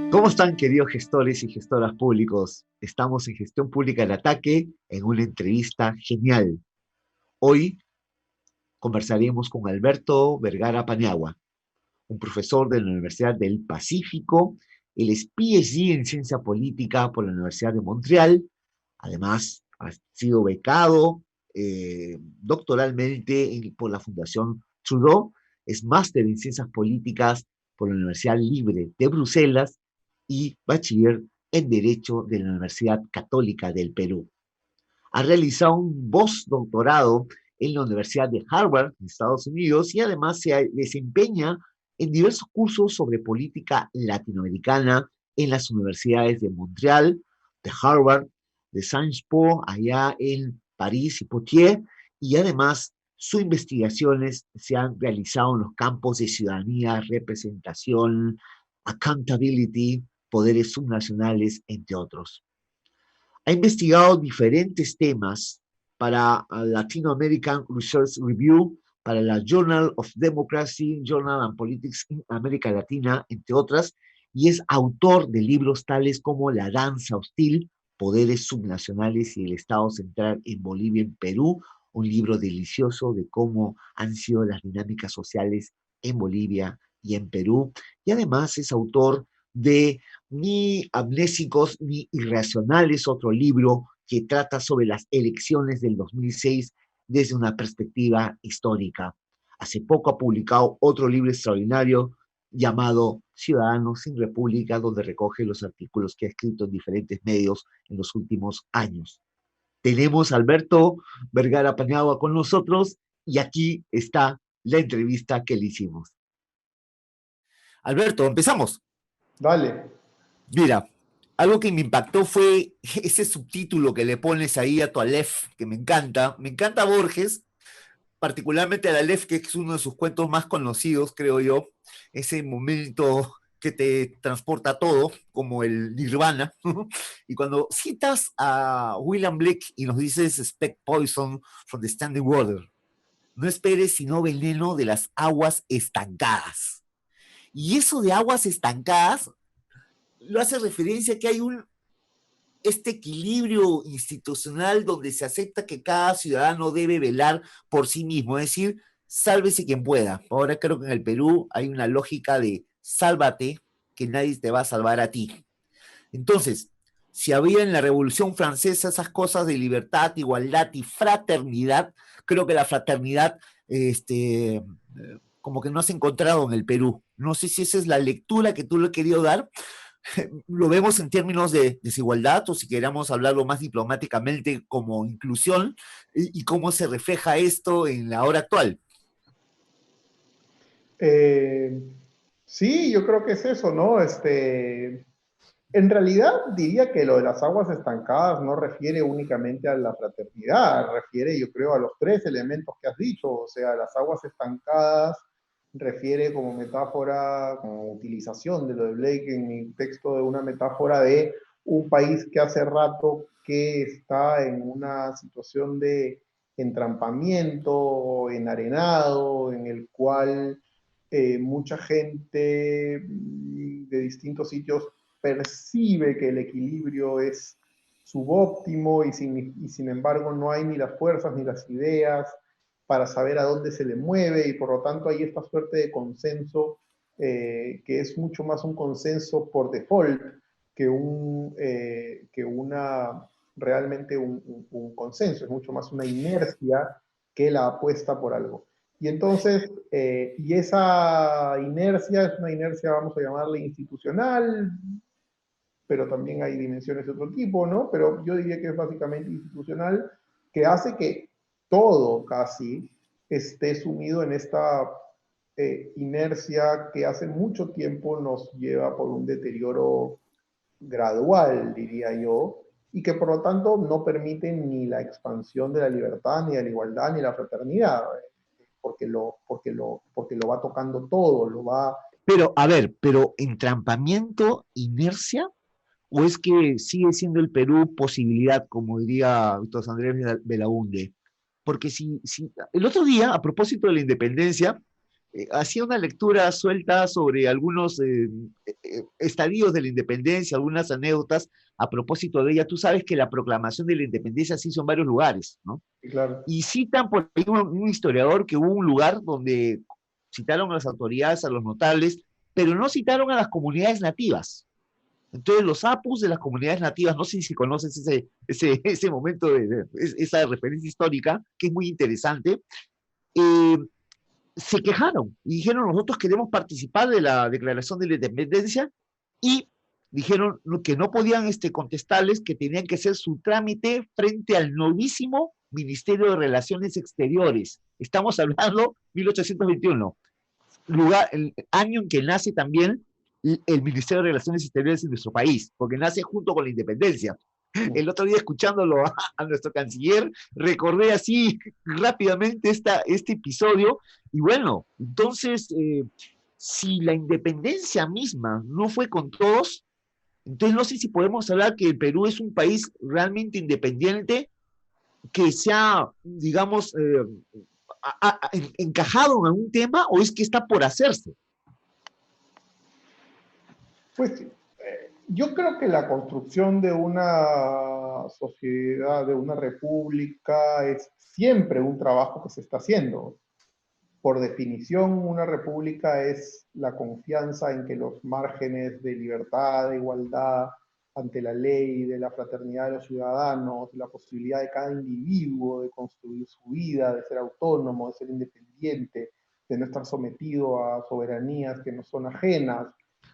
¿Cómo están, queridos gestores y gestoras públicos? Estamos en Gestión Pública al Ataque en una entrevista genial. Hoy conversaremos con Alberto Vergara Paniagua, un profesor de la Universidad del Pacífico. Él es PhD en Ciencia Política por la Universidad de Montreal. Además, ha sido becado doctoralmente por la Fundación Trudeau. Es máster en Ciencias Políticas por la Universidad Libre de Bruselas y bachiller en Derecho de la Universidad Católica del Perú. Ha realizado un postdoctorado en la Universidad de Harvard, en Estados Unidos, y además se desempeña en diversos cursos sobre política latinoamericana en las universidades de Montreal, de Harvard, de Sciences Po, allá en París y Poitiers, y además sus investigaciones se han realizado en los campos de ciudadanía, representación, accountability, poderes subnacionales, entre otros. Ha investigado diferentes temas para Latino American Research Review, para la Journal of Democracy, Journal and Politics in América Latina, entre otras, y es autor de libros tales como La danza hostil, Poderes subnacionales y el Estado central en Bolivia y en Perú, un libro delicioso de cómo han sido las dinámicas sociales en Bolivia y en Perú, y además es autor de Ni amnésicos ni irracionales, otro libro que trata sobre las elecciones del 2006 desde una perspectiva histórica. Hace poco ha publicado otro libro extraordinario llamado Ciudadanos sin República, donde recoge los artículos que ha escrito en diferentes medios en los últimos años. Tenemos a Alberto Vergara Paniagua con nosotros y aquí está la entrevista que le hicimos. Alberto, empezamos. Dale. Mira, algo que me impactó fue ese subtítulo que le pones ahí a tu Aleph, que me encanta. Me encanta Borges, particularmente al Aleph, que es uno de sus cuentos más conocidos, creo yo. Ese momento que te transporta a todo, como el Nirvana. Y cuando citas a William Blake y nos dices expect poison from the standing water, no esperes sino veneno de las aguas estancadas. Y eso de aguas estancadas lo hace referencia a que hay este equilibrio institucional donde se acepta que cada ciudadano debe velar por sí mismo, es decir, sálvese quien pueda. Ahora creo que en el Perú hay una lógica de sálvate, que nadie te va a salvar a ti. Entonces, si había en la Revolución Francesa esas cosas de libertad, igualdad y fraternidad, creo que la fraternidad, como que no has encontrado en el Perú. No sé si esa es la lectura que tú le has querido dar, lo vemos en términos de desigualdad, o si queramos hablarlo más diplomáticamente como inclusión, y cómo se refleja esto en la hora actual. Eh, sí, yo creo que es eso, ¿no? En realidad diría que lo de las aguas estancadas no refiere únicamente a la fraternidad, refiere, yo creo, a los tres elementos que has dicho, o sea, las aguas estancadas refiere como metáfora, como utilización de lo de Blake en mi texto, de una metáfora de un país que hace rato que está en una situación de entrampamiento, enarenado, en el cual mucha gente de distintos sitios percibe que el equilibrio es subóptimo y sin embargo no hay ni las fuerzas ni las ideas para saber a dónde se le mueve y por lo tanto hay esta suerte de consenso que es mucho más un consenso por default que una realmente un consenso, es mucho más una inercia que la apuesta por algo. Y entonces, y esa inercia es una inercia, vamos a llamarle institucional, pero también hay dimensiones de otro tipo, ¿no? Pero yo diría que es básicamente institucional, que hace que todo casi esté sumido en esta inercia que hace mucho tiempo nos lleva por un deterioro gradual, diría yo, y que por lo tanto no permite ni la expansión de la libertad, ni de la igualdad, ni la fraternidad, porque lo va tocando todo, lo va... Pero, a ver, pero entrampamiento, inercia, o es que sigue siendo el Perú posibilidad, como diría Víctor Andrés Belaúnde. Porque si el otro día, a propósito de la independencia, hacía una lectura suelta sobre algunos estadios de la independencia, algunas anécdotas a propósito de ella. Tú sabes que la proclamación de la independencia se hizo en varios lugares, ¿no? Sí, claro. Y citan por ahí un historiador que hubo un lugar donde citaron a las autoridades, a los notables, pero no citaron a las comunidades nativas. Entonces, los apus de las comunidades nativas, no sé si conoces ese momento, esa referencia histórica, que es muy interesante, eh, se quejaron y dijeron, nosotros queremos participar de la declaración de la independencia y dijeron que no podían contestarles que tenían que hacer su trámite frente al novísimo Ministerio de Relaciones Exteriores. Estamos hablando 1821, lugar, el año en que nace también el Ministerio de Relaciones Exteriores en nuestro país, porque nace junto con la independencia. El otro día escuchándolo a nuestro canciller, recordé así rápidamente este episodio y bueno, entonces, si la independencia misma no fue con todos, entonces no sé si podemos hablar que el Perú es un país realmente independiente que se ha, digamos, encajado en algún tema o es que está por hacerse. Pues yo creo que la construcción de una sociedad, de una república, es siempre un trabajo que se está haciendo. Por definición, una república es la confianza en que los márgenes de libertad, de igualdad ante la ley, de la fraternidad de los ciudadanos, de la posibilidad de cada individuo de construir su vida, de ser autónomo, de ser independiente, de no estar sometido a soberanías que no son ajenas.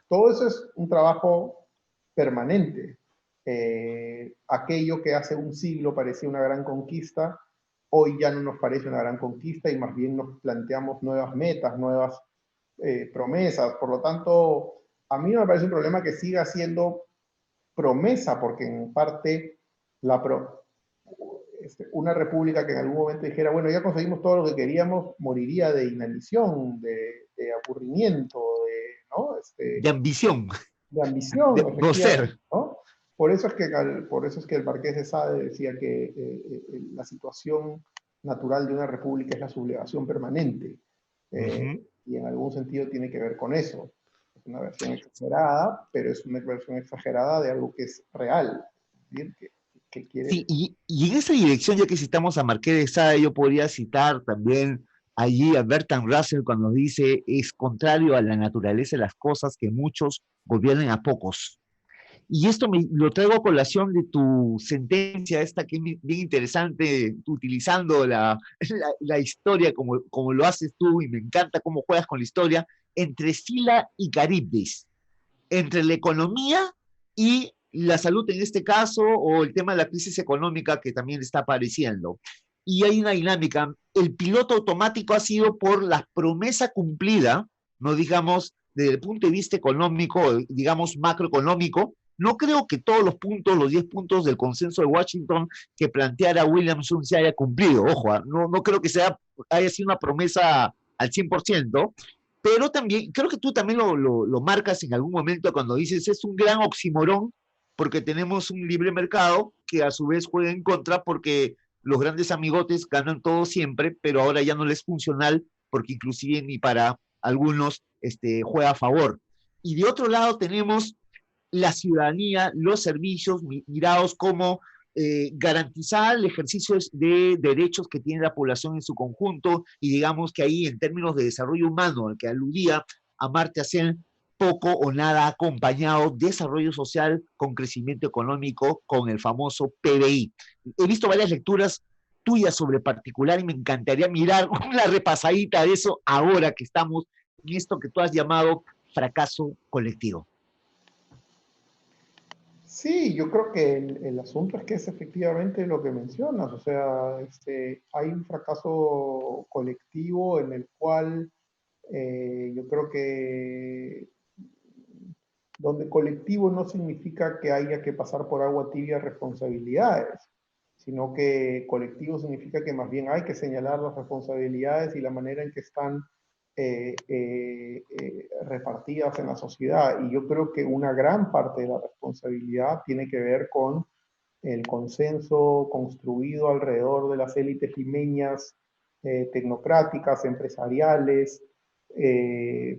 Todo eso es un trabajo permanente. Aquello que hace un siglo parecía una gran conquista, hoy ya no nos parece una gran conquista y más bien nos planteamos nuevas metas, nuevas promesas. Por lo tanto, a mí no me parece un problema que siga siendo promesa, porque en parte la una república que en algún momento dijera, bueno, ya conseguimos todo lo que queríamos, moriría de inanición, de aburrimiento, ¿no? De ambición, De ambición, de efectivamente, ser. ¿no? Por eso es que el Marqués de Sade decía que la situación natural de una república es la sublevación permanente. Uh-huh. Y en algún sentido tiene que ver con eso. Es una versión exagerada, pero es una versión exagerada de algo que es real. ¿Sí? Que Sí, quiere... y en esa dirección, ya que citamos a Marqués de Sade, yo podría citar también allí a Bertrand Russell cuando dice, es contrario a la naturaleza de las cosas que muchos gobiernen a pocos. Y esto lo traigo a colación de tu sentencia, esta que es bien interesante, utilizando la historia como lo haces tú, y me encanta cómo juegas con la historia, entre Sila y Caribdis, entre la economía y la salud en este caso, o el tema de la crisis económica que también está apareciendo. Y hay una dinámica. El piloto automático ha sido por la promesa cumplida, no digamos desde el punto de vista económico, digamos macroeconómico. No creo que todos los puntos, los 10 puntos del consenso de Washington que planteara Williamson se haya cumplido. Ojo, no creo que haya sido una promesa al 100%, pero también, creo que tú también lo marcas en algún momento cuando dices, es un gran oximorón porque tenemos un libre mercado que a su vez juega en contra porque los grandes amigotes ganan todo siempre, pero ahora ya no les es funcional porque inclusive ni para algunos juega a favor. Y de otro lado tenemos la ciudadanía, los servicios, mirados como garantizar el ejercicio de derechos que tiene la población en su conjunto y digamos que ahí en términos de desarrollo humano al que aludía Amartya Sen, poco o nada acompañado desarrollo social con crecimiento económico con el famoso PBI. He visto varias lecturas tuyas sobre particular y me encantaría mirar una repasadita de eso ahora que estamos en esto que tú has llamado fracaso colectivo. Sí, yo creo que el asunto es que es efectivamente lo que mencionas, o sea, hay un fracaso colectivo en el cual yo creo que donde colectivo no significa que haya que pasar por agua tibia responsabilidades, sino que colectivo significa que más bien hay que señalar las responsabilidades y la manera en que están repartidas en la sociedad. Y yo creo que una gran parte de la responsabilidad tiene que ver con el consenso construido alrededor de las élites limeñas, tecnocráticas, empresariales,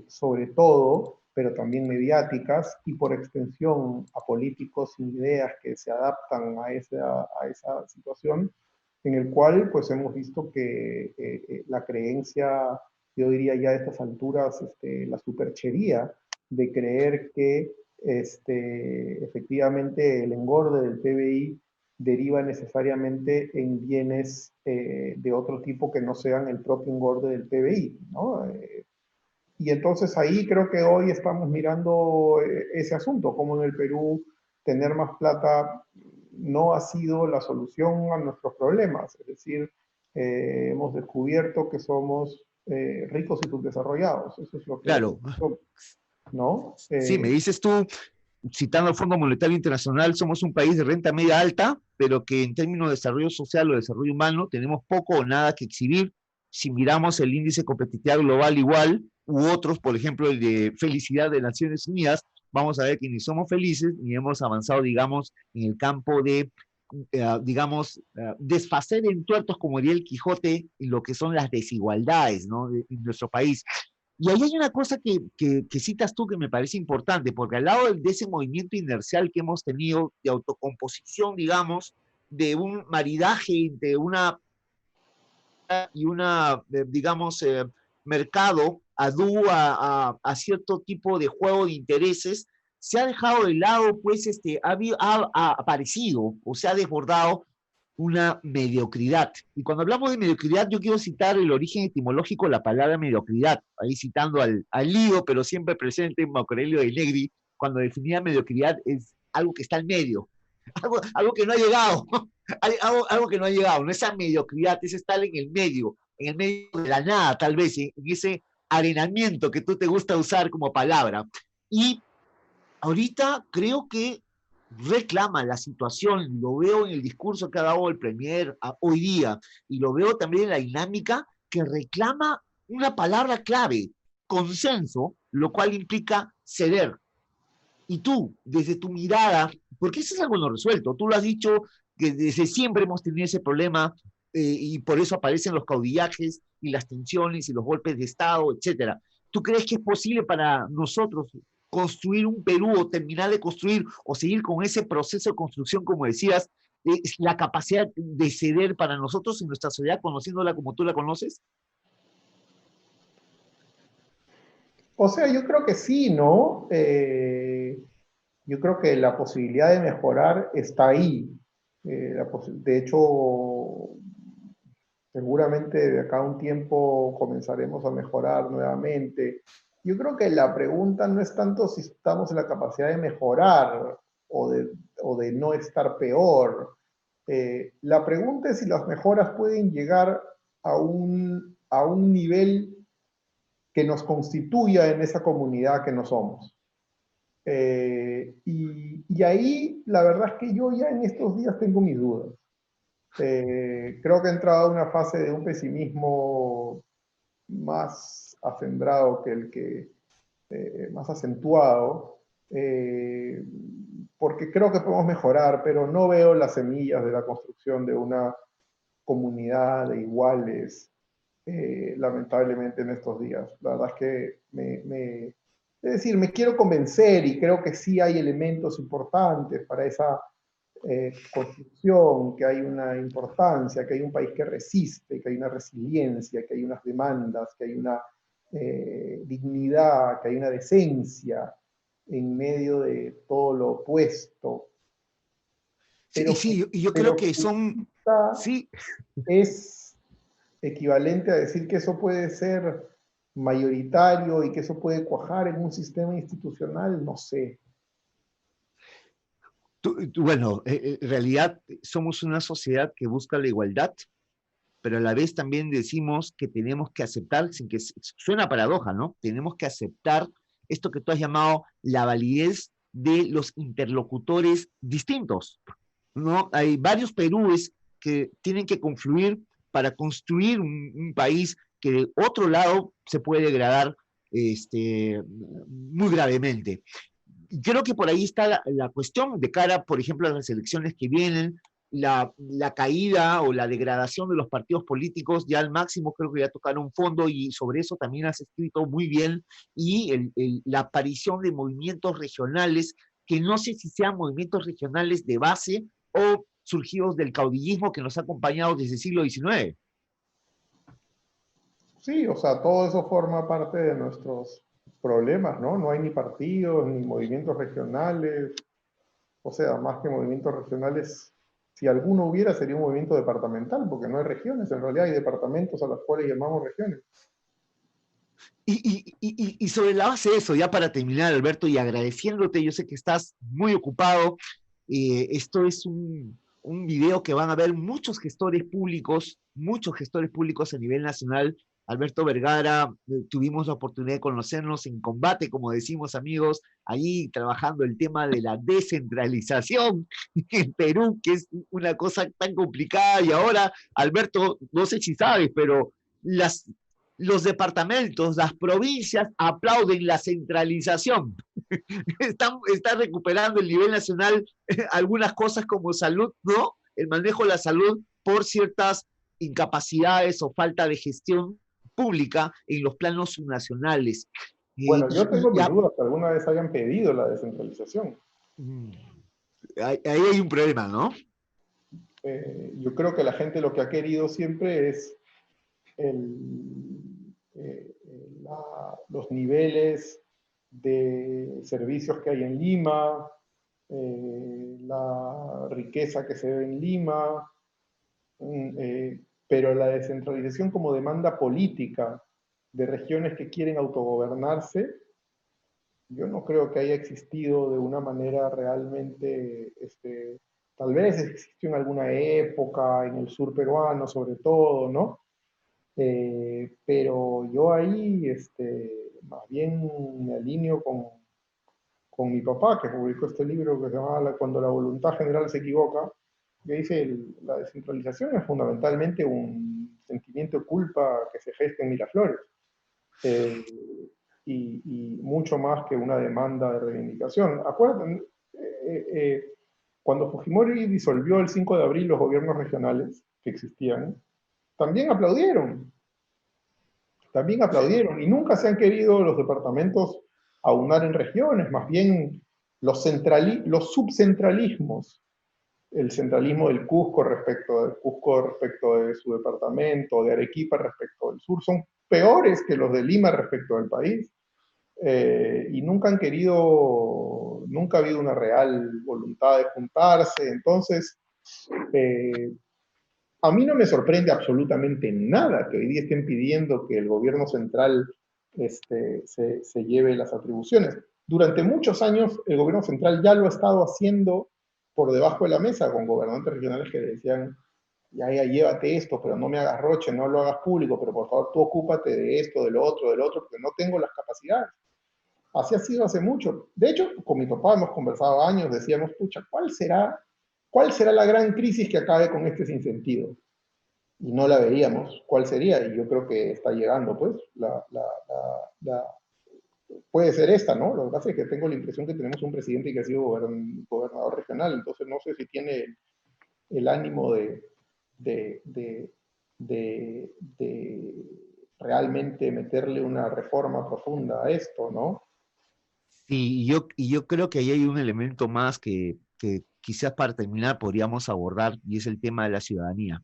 sobre todo, pero también mediáticas, y por extensión a políticos sin ideas que se adaptan a esa situación, en el cual pues hemos visto que la creencia, yo diría ya a estas alturas, la superchería de creer que efectivamente el engorde del PBI deriva necesariamente en bienes de otro tipo que no sean el propio engorde del PBI, ¿no? Y entonces ahí creo que hoy estamos mirando ese asunto, como en el Perú tener más plata no ha sido la solución a nuestros problemas. Es decir, hemos descubierto que somos ricos y subdesarrollados. Eso es lo que Claro, somos, ¿no? sí, me dices tú, citando al Fondo Monetario Internacional, somos un país de renta media alta, pero que en términos de desarrollo social o desarrollo humano tenemos poco o nada que exhibir. Si miramos el índice de competitividad global igual, u otros, por ejemplo, el de felicidad de Naciones Unidas, vamos a ver que ni somos felices ni hemos avanzado, digamos, en el campo de, digamos, desfacer en tuertos, como diría el Quijote, en lo que son las desigualdades, ¿no?, en nuestro país. Y ahí hay una cosa que citas tú que me parece importante, porque al lado de ese movimiento inercial que hemos tenido de autocomposición, digamos, de un maridaje entre una y una, digamos, mercado a cierto tipo de juego de intereses, se ha dejado de lado, pues, ha aparecido o se ha desbordado una mediocridad. Y cuando hablamos de mediocridad, yo quiero citar el origen etimológico de la palabra mediocridad, ahí citando al lío, pero siempre presente en Marco Aurelio de Negri, cuando definía mediocridad es algo que está en medio, algo que no ha llegado, algo que no ha llegado, no esa mediocridad, es estar en el medio de la nada, tal vez, en ese arenamiento que tú te gusta usar como palabra. Y ahorita creo que reclama la situación, lo veo en el discurso que ha dado el Premier hoy día, y lo veo también en la dinámica que reclama una palabra clave, consenso, lo cual implica ceder. Y tú, desde tu mirada, porque eso es algo no resuelto, tú lo has dicho que desde siempre hemos tenido ese problema y por eso aparecen los caudillajes y las tensiones y los golpes de Estado, etcétera. ¿Tú crees que es posible para nosotros construir un Perú o terminar de construir o seguir con ese proceso de construcción, como decías, la capacidad de ceder para nosotros en nuestra sociedad, conociéndola como tú la conoces? O sea, yo creo que sí, ¿no? Yo creo que la posibilidad de mejorar está ahí. De hecho, seguramente de acá a un tiempo comenzaremos a mejorar nuevamente. Yo creo que la pregunta no es tanto si estamos en la capacidad de mejorar o o de no estar peor. La pregunta es si las mejoras pueden llegar a un nivel que nos constituya en esa comunidad que no somos. Y ahí la verdad es que yo ya en estos días tengo mis dudas. Creo que he entrado a una fase de un pesimismo más acendrado que el que, más acentuado, porque creo que podemos mejorar, pero no veo las semillas de la construcción de una comunidad de iguales, lamentablemente en estos días. La verdad es que es decir, me quiero convencer y creo que sí hay elementos importantes para esa construcción, que hay una importancia, que hay un país que resiste, que hay una resiliencia, que hay unas demandas, que hay una dignidad, que hay una decencia en medio de todo lo opuesto, Sí, y sí, y yo creo pero que son, quizá sí, es equivalente a decir que eso puede ser mayoritario y que eso puede cuajar en un sistema institucional, no sé. bueno, en realidad somos una sociedad que busca la igualdad, pero a la vez también decimos que tenemos que aceptar, sin que suena paradoja, ¿no? Tenemos que aceptar esto que tú has llamado la validez de los interlocutores distintos, ¿no? Hay varios Perúes que tienen que confluir para construir un país que de otro lado se puede degradar muy gravemente. Y creo que por ahí está la cuestión de cara, por ejemplo, a las elecciones que vienen. la caída o la degradación de los partidos políticos ya al máximo, creo que ya tocaron fondo y sobre eso también has escrito muy bien, y la aparición de movimientos regionales, que no sé si sean movimientos regionales de base o surgidos del caudillismo que nos ha acompañado desde el siglo XIX. Sí, o sea, todo eso forma parte de nuestros problemas, ¿no? No hay ni partidos, ni movimientos regionales, o sea, más que movimientos regionales, si alguno hubiera sería un movimiento departamental, porque no hay regiones, en realidad hay departamentos a los cuales llamamos regiones. Y sobre la base de eso, ya para terminar, Alberto, y agradeciéndote, yo sé que estás muy ocupado, esto es un video que van a ver muchos gestores públicos a nivel nacional. Alberto Vergara, tuvimos la oportunidad de conocernos en combate, como decimos amigos, ahí trabajando el tema de la descentralización en Perú, que es una cosa tan complicada. Y ahora, Alberto, no sé si sabes, pero las los departamentos, las provincias aplauden la centralización. Están recuperando el nivel nacional algunas cosas como salud, ¿no? El manejo de la salud por ciertas incapacidades o falta de gestión pública en los planos subnacionales. Bueno, yo tengo mis Ya, dudas que alguna vez hayan pedido la descentralización. ahí hay un problema, ¿no? Yo creo que la gente lo que ha querido siempre es el, los niveles de servicios que hay en Lima, la riqueza que se ve en Lima, pero la descentralización como demanda política de regiones que quieren autogobernarse, yo no creo que haya existido de una manera realmente, tal vez existió en alguna época, en el sur peruano sobre todo, ¿no? Pero yo ahí, más bien me alineo con mi papá, que publicó este libro que se llama Cuando la voluntad general se equivoca, que dice la descentralización es fundamentalmente un sentimiento de culpa que se gesta en Miraflores, eh, y mucho más que una demanda de reivindicación. Acuérdate, cuando Fujimori disolvió el 5 de abril los gobiernos regionales que existían, también aplaudieron, y nunca se han querido los departamentos aunar en regiones, más bien los subcentralismos, el centralismo del Cusco respecto de su departamento, de Arequipa respecto del sur, son peores que los de Lima respecto del país, y nunca han querido, nunca ha habido una real voluntad de juntarse. Entonces, a mí no me sorprende absolutamente nada que hoy día estén pidiendo que el gobierno central se lleve las atribuciones. Durante muchos años el gobierno central ya lo ha estado haciendo por debajo de la mesa con gobernantes regionales que decían, ya, llévate esto, pero no me hagas roche, no lo hagas público, pero por favor tú ocúpate de esto, de lo otro, porque no tengo las capacidades. Así ha sido hace mucho. De hecho, con mi papá hemos conversado años, decíamos, pucha, cuál será la gran crisis que acabe con este sinsentido? Y no la veíamos. ¿Cuál sería? Y yo creo que está llegando, pues, puede ser esta, ¿no? Lo que pasa es que tengo la impresión que tenemos un presidente que ha sido gobernador regional, entonces no sé si tiene el ánimo de, de, de realmente meterle una reforma profunda a esto, ¿no? Y yo creo que ahí hay un elemento más que quizás para terminar podríamos abordar, y es el tema de la ciudadanía.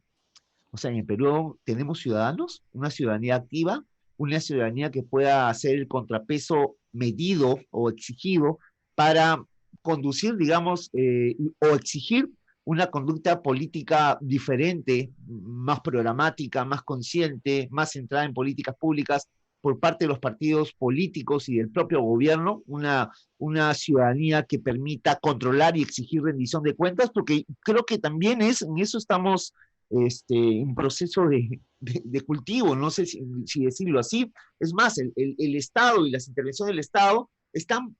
O sea, en el Perú tenemos ciudadanos, una ciudadanía activa, una ciudadanía que pueda hacer el contrapeso medido o exigido para conducir, digamos, o exigir una conducta política diferente, más programática, más consciente, más centrada en políticas públicas por parte de los partidos políticos y del propio gobierno, una ciudadanía que permita controlar y exigir rendición de cuentas, porque creo que también en eso estamos un proceso de cultivo, no sé si decirlo así. Es más, el Estado y las intervenciones del Estado están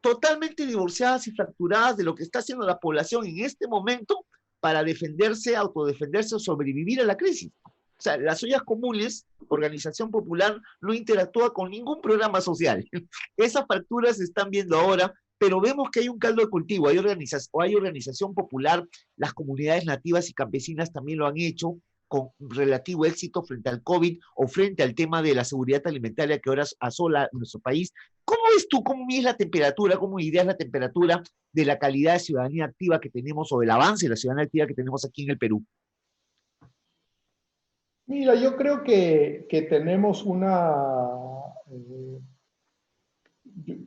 totalmente divorciadas y fracturadas de lo que está haciendo la población en este momento para defenderse, autodefenderse o sobrevivir a la crisis. O sea, las ollas comunes, organización popular, no interactúa con ningún programa social. Esas fracturas se están viendo ahora pero vemos que hay un caldo de cultivo, hay organización popular, las comunidades nativas y campesinas también lo han hecho con relativo éxito frente al COVID o frente al tema de la seguridad alimentaria que ahora asola nuestro país. ¿Cómo ves tú, cómo mides la temperatura, cómo ideas la temperatura de la calidad de ciudadanía activa que tenemos o del avance de la ciudadanía activa que tenemos aquí en el Perú? Mira, yo creo que tenemos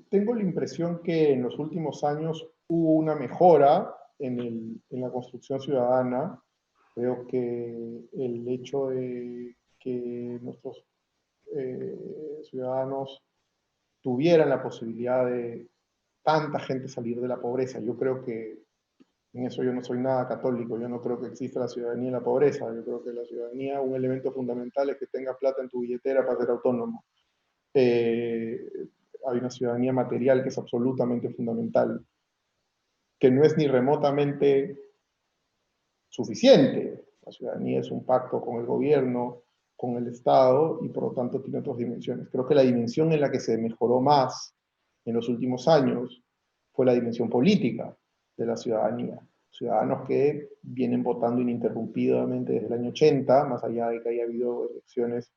tengo la impresión que en los últimos años hubo una mejora en la construcción ciudadana. Creo que el hecho de que nuestros ciudadanos tuvieran la posibilidad de tanta gente salir de la pobreza, yo creo que en eso yo no soy nada católico, yo no creo que exista la ciudadanía en la pobreza, yo creo que la ciudadanía, un elemento fundamental es que tengas plata en tu billetera para ser autónomo. Hay una ciudadanía material que es absolutamente fundamental, que no es ni remotamente suficiente. La ciudadanía es un pacto con el gobierno, con el Estado, y por lo tanto tiene otras dimensiones. Creo que la dimensión en la que se mejoró más en los últimos años fue la dimensión política de la ciudadanía. Ciudadanos que vienen votando ininterrumpidamente desde el año 80, más allá de que haya habido elecciones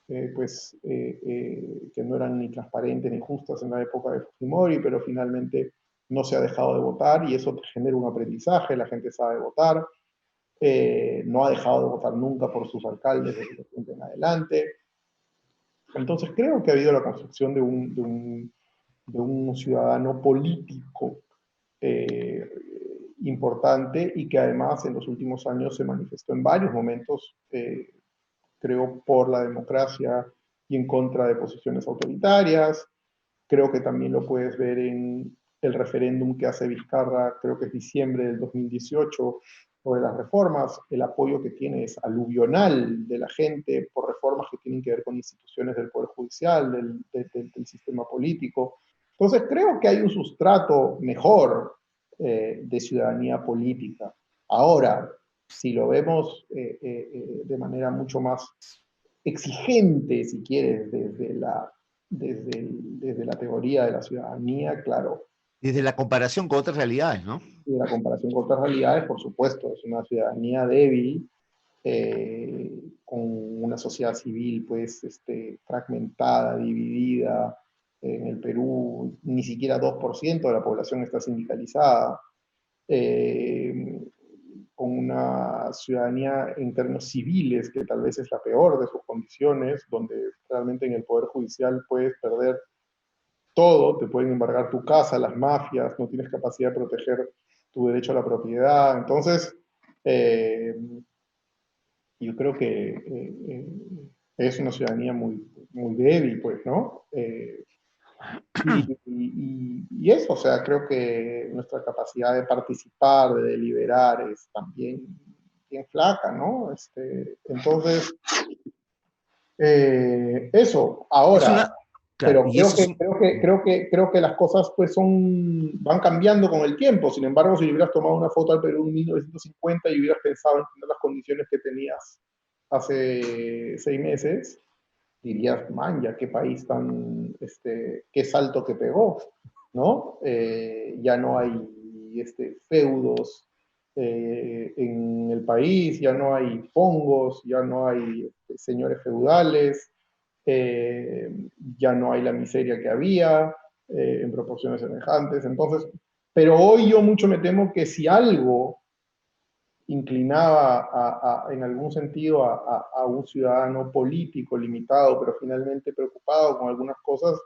que no eran ni transparentes ni justas en la época de Fujimori, pero finalmente no se ha dejado de votar y eso te genera un aprendizaje, la gente sabe votar, no ha dejado de votar nunca por sus alcaldes desde los tiempos en adelante. Entonces creo que ha habido la construcción de un ciudadano político eh, importante y que además en los últimos años se manifestó en varios momentos, creo, por la democracia y en contra de posiciones autoritarias. Creo que también lo puedes ver en el referéndum que hace Vizcarra, creo que es diciembre del 2018, sobre las reformas. El apoyo que tiene es aluvional de la gente por reformas que tienen que ver con instituciones del Poder Judicial, del sistema político. Entonces creo que hay un sustrato mejor de ciudadanía política. Ahora, si lo vemos de manera mucho más exigente, si quieres, desde la teoría de la ciudadanía, claro. Desde la comparación con otras realidades, ¿no? Y la comparación con otras realidades, por supuesto, es una ciudadanía débil, con una sociedad civil pues fragmentada, dividida. En el Perú ni siquiera 2% de la población está sindicalizada. Con una ciudadanía en términos civiles, que tal vez es la peor de sus condiciones, donde realmente en el Poder Judicial puedes perder todo, te pueden embargar tu casa, las mafias, no tienes capacidad de proteger tu derecho a la propiedad. Entonces, yo creo que es una ciudadanía muy, muy débil, pues, ¿no? Y eso, o sea, creo que nuestra capacidad de participar, de deliberar, es también bien flaca, ¿no? Entonces, eso, Es ahora, una, claro, pero y eso es creo que las cosas pues van cambiando con el tiempo. Sin embargo, si hubieras tomado una foto al Perú en 1950 y hubieras pensado en tener las condiciones que tenías hace 6 meses, dirías, man, ya qué país tan, qué salto que pegó, ¿no? Ya no hay feudos en el país, ya no hay pongos, ya no hay señores feudales, eh, ya no hay la miseria que había en proporciones semejantes. Entonces, pero hoy yo mucho me temo que si algo inclinaba en algún sentido a un ciudadano político limitado, pero finalmente preocupado con algunas cosas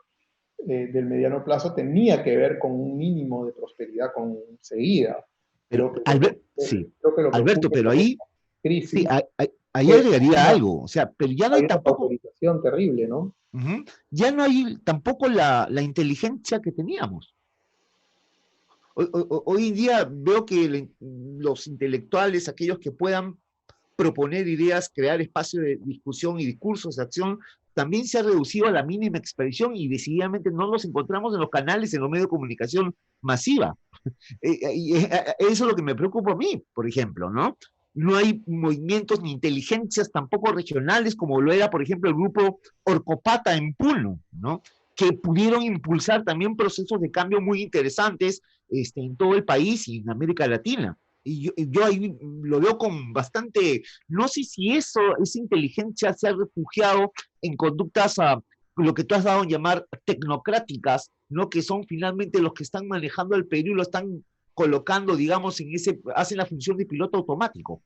del mediano plazo, tenía que ver con un mínimo de prosperidad conseguida. pero, sí, Creo que lo que Alberto, ocurre pero con esta ahí, sí, crisis ahí es agregaría algo, o sea, pero ya no hay hay una tampoco, autorización terrible, ¿no? ya no hay tampoco la inteligencia que teníamos. Hoy en día veo que los intelectuales, aquellos que puedan proponer ideas, crear espacios de discusión y discursos de acción, también se ha reducido a la mínima expresión y decididamente no los encontramos en los canales, en los medios de comunicación masiva. Y eso es lo que me preocupa a mí, por ejemplo, ¿no? No hay movimientos ni inteligencias tampoco regionales como lo era, por ejemplo, el grupo Orcopata en Puno, ¿no? que pudieron impulsar también procesos de cambio muy interesantes en todo el país y en América Latina. Y yo ahí lo veo con bastante, no sé si esa inteligencia se ha refugiado en conductas lo que tú has dado en llamar tecnocráticas, ¿no? Que son finalmente los que están manejando el Perú y lo están colocando, digamos, hacen la función de piloto automático.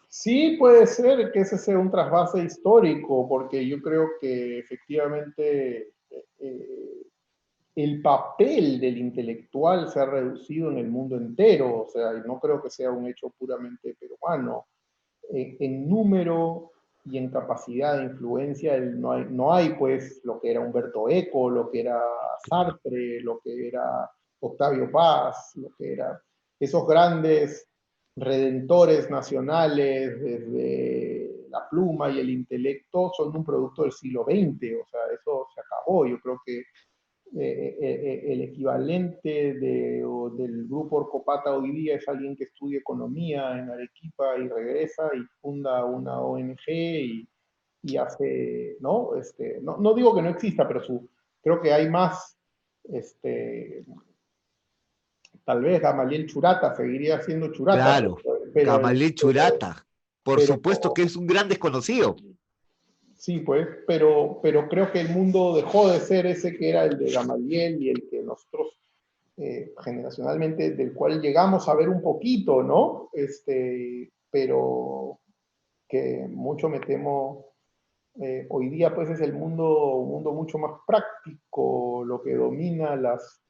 Sí, puede ser que ese sea un trasvase histórico, porque yo creo que efectivamente el papel del intelectual se ha reducido en el mundo entero, o sea, no creo que sea un hecho puramente peruano. En número y en capacidad de influencia no hay pues lo que era Humberto Eco, lo que era Sartre, lo que era Octavio Paz, lo que era esos grandes redentores nacionales desde la pluma y el intelecto son un producto del siglo XX, o sea, eso se acabó. Yo creo que el equivalente del grupo Orcopata hoy día es alguien que estudia economía en Arequipa y regresa y funda una ONG y hace, ¿no? No digo que no exista, pero creo que hay más, este, tal vez Gamaliel Churata seguiría siendo Churata, Claro, Gamaliel Churata, por pero supuesto que es un gran desconocido. sí, pues, pero creo que el mundo dejó de ser ese que era el de Gamaliel y el que nosotros generacionalmente, del cual llegamos a ver un poquito, ¿no? Pero que mucho me temo, hoy día pues es un mundo mucho más práctico, lo que domina las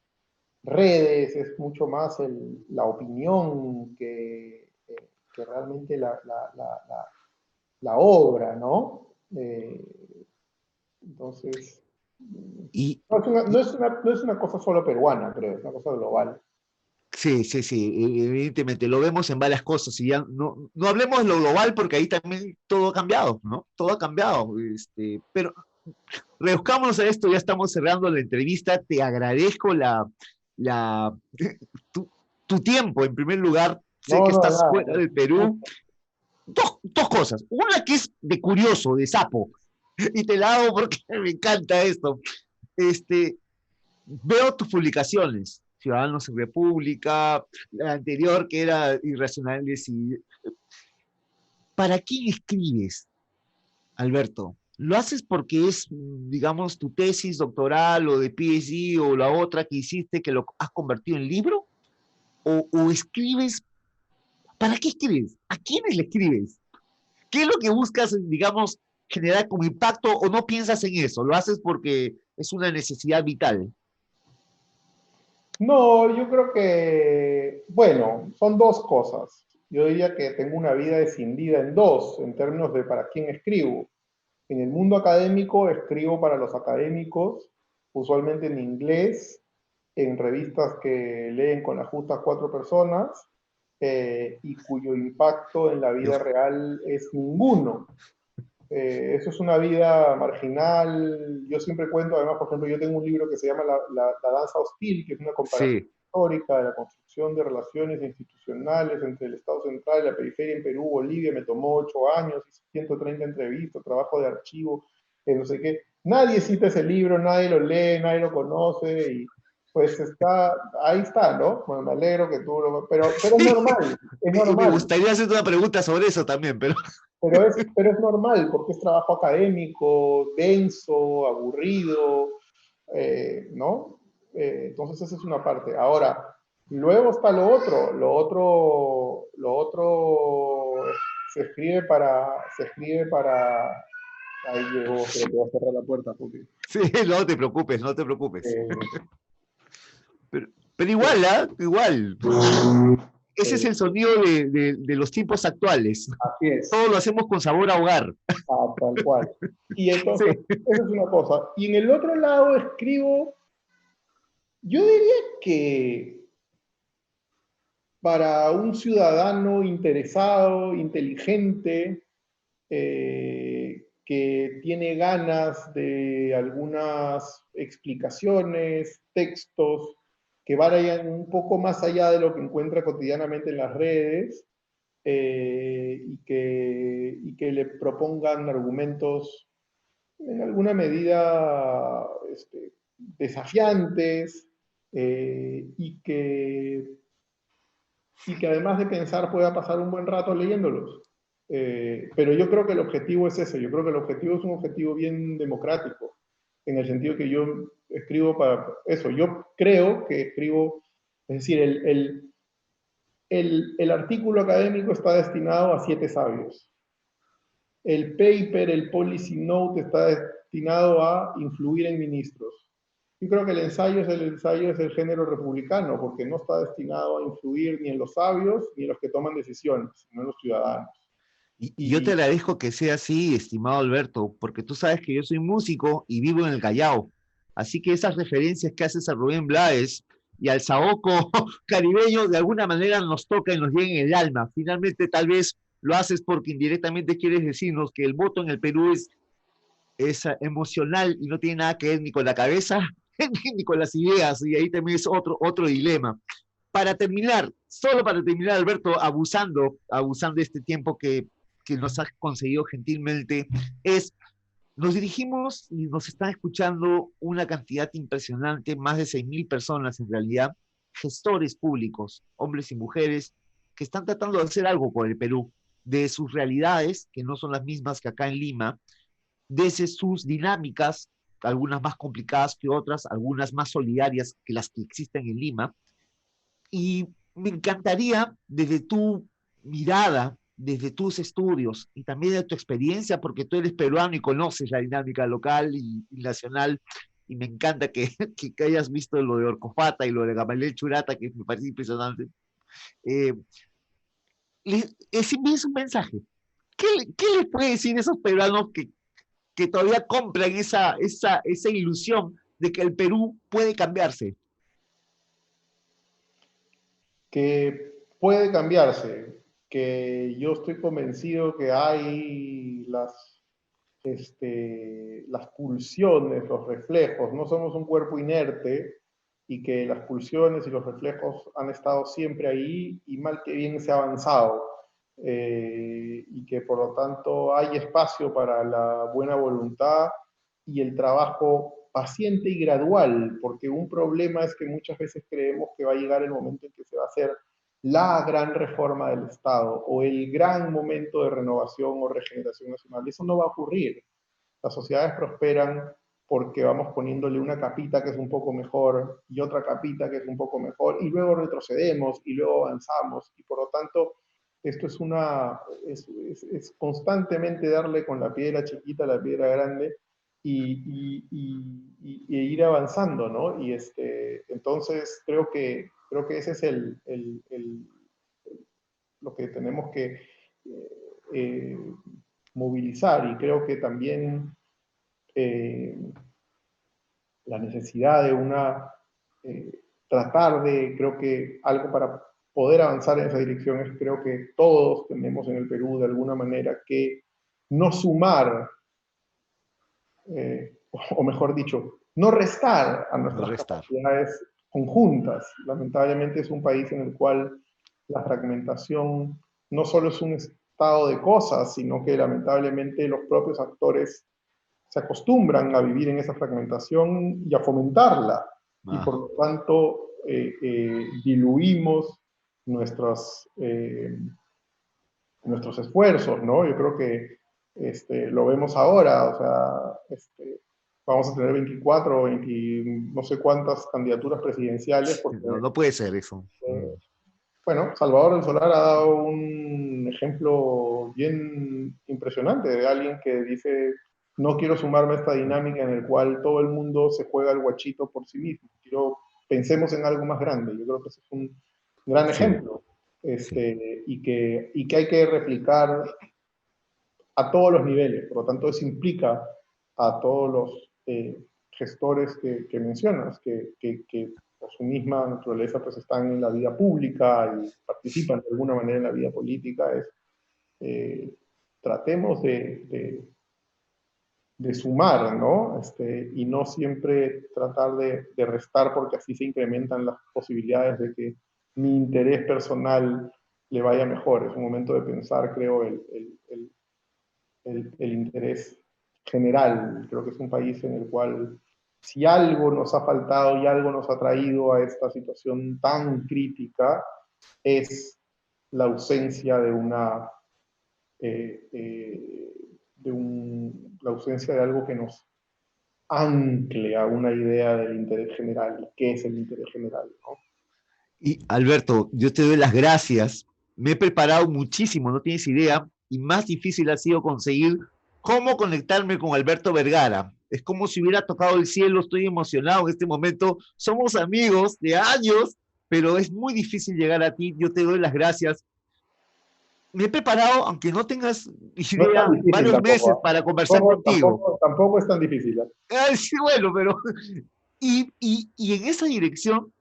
redes es mucho más la opinión que realmente la obra, ¿no? Entonces, Y, no es una cosa solo peruana, creo, es una cosa global. sí, sí, sí, evidentemente lo vemos en varias cosas y ya no hablemos de lo global porque ahí también todo ha cambiado, ¿no? Todo ha cambiado, pero reduzcámonos a esto, ya estamos cerrando la entrevista, te agradezco la, tu, tu tiempo en primer lugar, sé No, que no, estás nada. fuera del Perú, dos cosas, una que es de curioso, de sapo, y te la hago porque me encanta esto, este, veo tus publicaciones, Ciudadanos en República, la anterior que era Irracionales y... ¿Para quién escribes, Alberto? ¿Lo haces porque es, digamos, tu tesis doctoral o de PhD o la otra que hiciste que lo has convertido en libro? ¿O escribes? ¿Para qué escribes? ¿A quiénes le escribes? ¿Qué es lo que buscas, digamos, generar como impacto o no piensas en eso? ¿Lo haces porque es una necesidad vital? No, yo creo que, bueno, son dos cosas. Yo diría que tengo una vida escindida en dos, en términos de para quién escribo. En el mundo académico escribo para los académicos, usualmente en inglés, en revistas que leen con las justas cuatro personas, y cuyo impacto en la vida real es ninguno. Eso es una vida marginal. Yo siempre cuento, además, por ejemplo, yo tengo un libro que se llama La danza hostil, que es una comparación Sí, histórica de la construcción de relaciones institucionales entre el Estado central y la periferia en Perú, Bolivia. Me tomó 8 años, hice 130 entrevistas, trabajo de archivo, no sé qué. Nadie cita ese libro, nadie lo lee, nadie lo conoce, y pues ahí está, ¿no? Bueno, me alegro que tú pero es me normal. gustaría hacerte una pregunta sobre eso también, pero Pero es normal porque es trabajo académico, denso, aburrido, ¿no? Entonces esa es una parte. Ahora, luego está lo otro se escribe para, ahí llegó, pero te voy a cerrar la puerta porque, sí, no te preocupes, no te preocupes. eh, Pero igual, ¿ah? Igual. Ese es eh, el sonido de los tiempos actuales. así es, Todo lo hacemos con sabor a hogar. tal cual. Y Sí. entonces, esa es una cosa. Y en el otro lado escribo, yo diría que para un ciudadano interesado, inteligente, que tiene ganas de algunas explicaciones, textos que vayan un poco más allá de lo que encuentra cotidianamente en las redes, y que le propongan argumentos en alguna medida desafiantes, y que además de pensar pueda pasar un buen rato leyéndolos. Pero yo creo que el objetivo es ese, yo creo que el objetivo es un objetivo bien democrático, en el sentido que yo escribo para eso, yo creo que escribo, es decir, el artículo académico está destinado a 7 sabios, el paper, el policy note está destinado a influir en ministros. Yo creo que el ensayo es el género republicano, porque no está destinado a influir ni en los sabios ni en los que toman decisiones, sino en los ciudadanos. Y yo te Y agradezco que sea así, estimado Alberto, porque tú sabes que yo soy músico y vivo en el Callao. Así que esas referencias que haces a Rubén Blades y al saoco caribeño de alguna manera nos toca y nos llega en el alma. Finalmente, tal vez lo haces porque indirectamente quieres decirnos que el voto en el Perú es emocional y no tiene nada que ver ni con la cabeza ni con las ideas. Y ahí también es otro dilema. Para terminar, solo para terminar, Alberto, abusando de este tiempo que nos has conseguido gentilmente, es, nos dirigimos y nos están escuchando una cantidad impresionante, más de 6.000 personas en realidad, gestores públicos, hombres y mujeres, que están tratando de hacer algo por el Perú, de sus realidades, que no son las mismas que acá en Lima, desde sus dinámicas, algunas más complicadas que otras, algunas más solidarias que las que existen en Lima, y me encantaría desde tu mirada, desde tus estudios y también de tu experiencia, porque tú eres peruano y conoces la dinámica local y nacional, y me encanta que hayas visto lo de Orcofata y lo de Gamaliel Churata, que me parece impresionante. Eh, es un mensaje. ¿Qué les puede decir a esos peruanos que todavía compran esa ilusión de que el Perú puede cambiarse? que puede cambiarse, que yo estoy convencido que hay las pulsiones, los reflejos, no somos un cuerpo inerte y que las pulsiones y los reflejos han estado siempre ahí y mal que bien se ha avanzado. Y que por lo tanto hay espacio para la buena voluntad y el trabajo paciente y gradual, porque un problema es que muchas veces creemos que va a llegar el momento en que se va a hacer la gran reforma del Estado o el gran momento de renovación o regeneración nacional. Eso no va a ocurrir. Las sociedades prosperan porque vamos poniéndole una capita que es un poco mejor y otra capita que es un poco mejor y luego retrocedemos y luego avanzamos y por lo tanto esto es constantemente darle con la piedra chiquita a la piedra grande y ir avanzando, ¿no? Entonces creo que ese es lo que tenemos que eh, movilizar y creo que también eh, la necesidad de tratar de, creo que algo para poder avanzar en esa dirección es, creo que todos tenemos en el Perú de alguna manera que no sumar, o mejor dicho, no restar a No nuestras restar. capacidades conjuntas. Lamentablemente es un país en el cual la fragmentación no solo es un estado de cosas, sino que lamentablemente los propios actores se acostumbran a vivir en esa fragmentación y a fomentarla, y por Ah, lo tanto diluimos nuestros esfuerzos, ¿no? Yo creo que lo vemos ahora, o sea, vamos a tener 24 o 20, no sé cuántas candidaturas presidenciales, porque, no, no puede ser eso. bueno, Salvador del Solar ha dado un ejemplo bien impresionante de alguien que dice, no quiero sumarme a esta dinámica en el cual todo el mundo se juega el guachito por sí mismo, pensemos en algo más grande. Yo creo que ese es un gran Sí, ejemplo, sí. y que hay que replicar a todos los niveles. Por lo tanto, eso implica a todos los gestores que mencionas, que por su misma naturaleza pues están en la vida pública y participan de alguna manera en la vida política. Eh, Tratemos de sumar, ¿no? Y no siempre tratar de restar porque así se incrementan las posibilidades de que mi interés personal le vaya mejor. Es un momento de pensar, creo, el interés general. Creo que es un país en el cual si algo nos ha faltado y algo nos ha traído a esta situación tan crítica es la ausencia de una la ausencia de algo que nos ancle a una idea del interés general y qué es el interés general, ¿no? Y Alberto, yo te doy las gracias. Me he preparado muchísimo, no tienes idea, y más difícil ha sido conseguir cómo conectarme con Alberto Vergara. Es como si hubiera tocado el cielo, estoy emocionado en este momento. Somos amigos de años, pero es muy difícil llegar a ti. Yo te doy las gracias. Me he preparado, aunque no tengas No es idea, tan difícil varios tampoco, meses ¿eh? para conversar contigo. Tampoco es tan difícil, ¿eh? Sí, bueno, pero... Y en esa dirección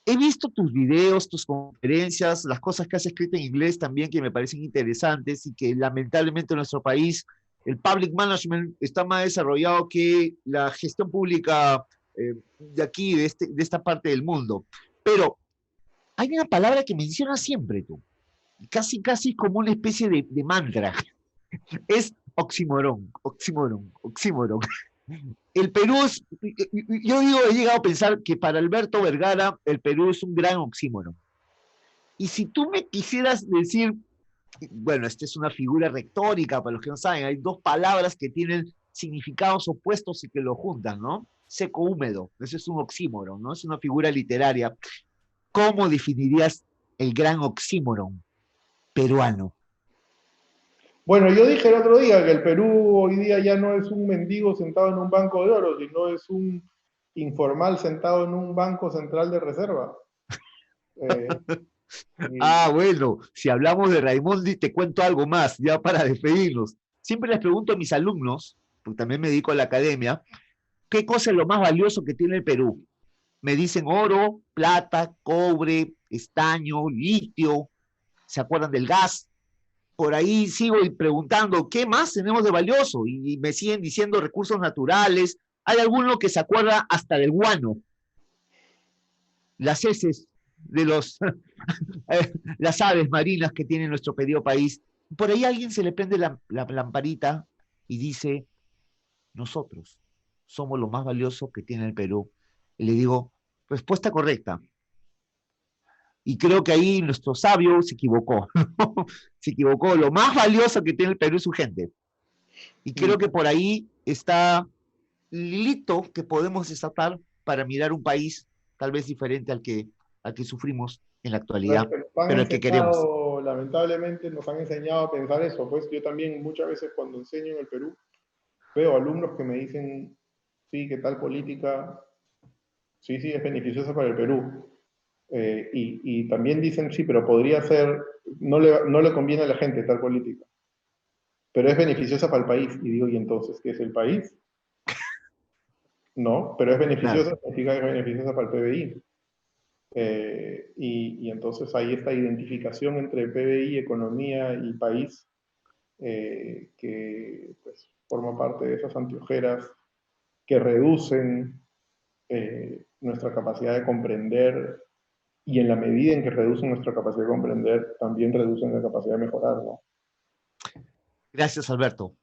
he visto tus videos, tus conferencias, las cosas que has escrito en inglés también que me parecen interesantes y que lamentablemente en nuestro país el public management está más desarrollado que la gestión pública de aquí, de esta parte del mundo. Pero hay una palabra que mencionas siempre tú, casi como una especie de mantra. Es oxímoron, oxímoron, oxímoron. El Perú es, yo digo, he llegado a pensar que para Alberto Vergara el Perú es un gran oxímoron. Y si tú me quisieras decir, bueno, esta es una figura retórica para los que no saben, hay dos palabras que tienen significados opuestos y que lo juntan, ¿no? Seco húmedo, eso es un oxímoron, ¿no? Es una figura literaria. ¿Cómo definirías el gran oxímoron peruano? Bueno, yo dije el otro día que el Perú hoy día ya no es un mendigo sentado en un banco de oro, sino es un informal sentado en un banco central de reserva. Eh, Ah, y, bueno, si hablamos de Raimondi, te cuento algo más, ya para despedirnos. Siempre les pregunto a mis alumnos, porque también me dedico a la academia, ¿qué cosa es lo más valioso que tiene el Perú? Me dicen oro, plata, cobre, estaño, litio, ¿se acuerdan del gas? Por ahí sigo preguntando, ¿qué más tenemos de valioso? Y me siguen diciendo recursos naturales. Hay alguno que se acuerda hasta del guano, las heces de los las aves marinas que tiene nuestro querido país. Por ahí a alguien se le prende la lamparita y dice, nosotros somos lo más valioso que tiene el Perú. Y le digo, respuesta correcta. Y creo que ahí nuestro sabio se equivocó. Se equivocó. Lo más valioso que tiene el Perú es su gente. Y creo que por ahí está el hilito que podemos desatar para mirar un país tal vez diferente al que sufrimos en la Pero actualidad, que nos han pero al que queremos. enseñado, lamentablemente, nos han enseñado a pensar eso. Pues yo también muchas veces cuando enseño en el Perú, veo alumnos que me dicen, sí, que tal política, sí, sí, es beneficiosa para el Perú. Y también dicen, sí, pero podría ser, no le conviene a la gente tal política, pero es beneficiosa para el país. Y digo, ¿y entonces qué es el país? No, pero es Claro. beneficiosa, significa que es beneficiosa para el PBI. Y entonces hay esta identificación entre PBI, economía y país, que pues, forma parte de esas anteojeras que reducen nuestra capacidad de comprender y en la medida en que reducen nuestra capacidad de comprender, también reducen la capacidad de mejorar, ¿no? Gracias, Alberto.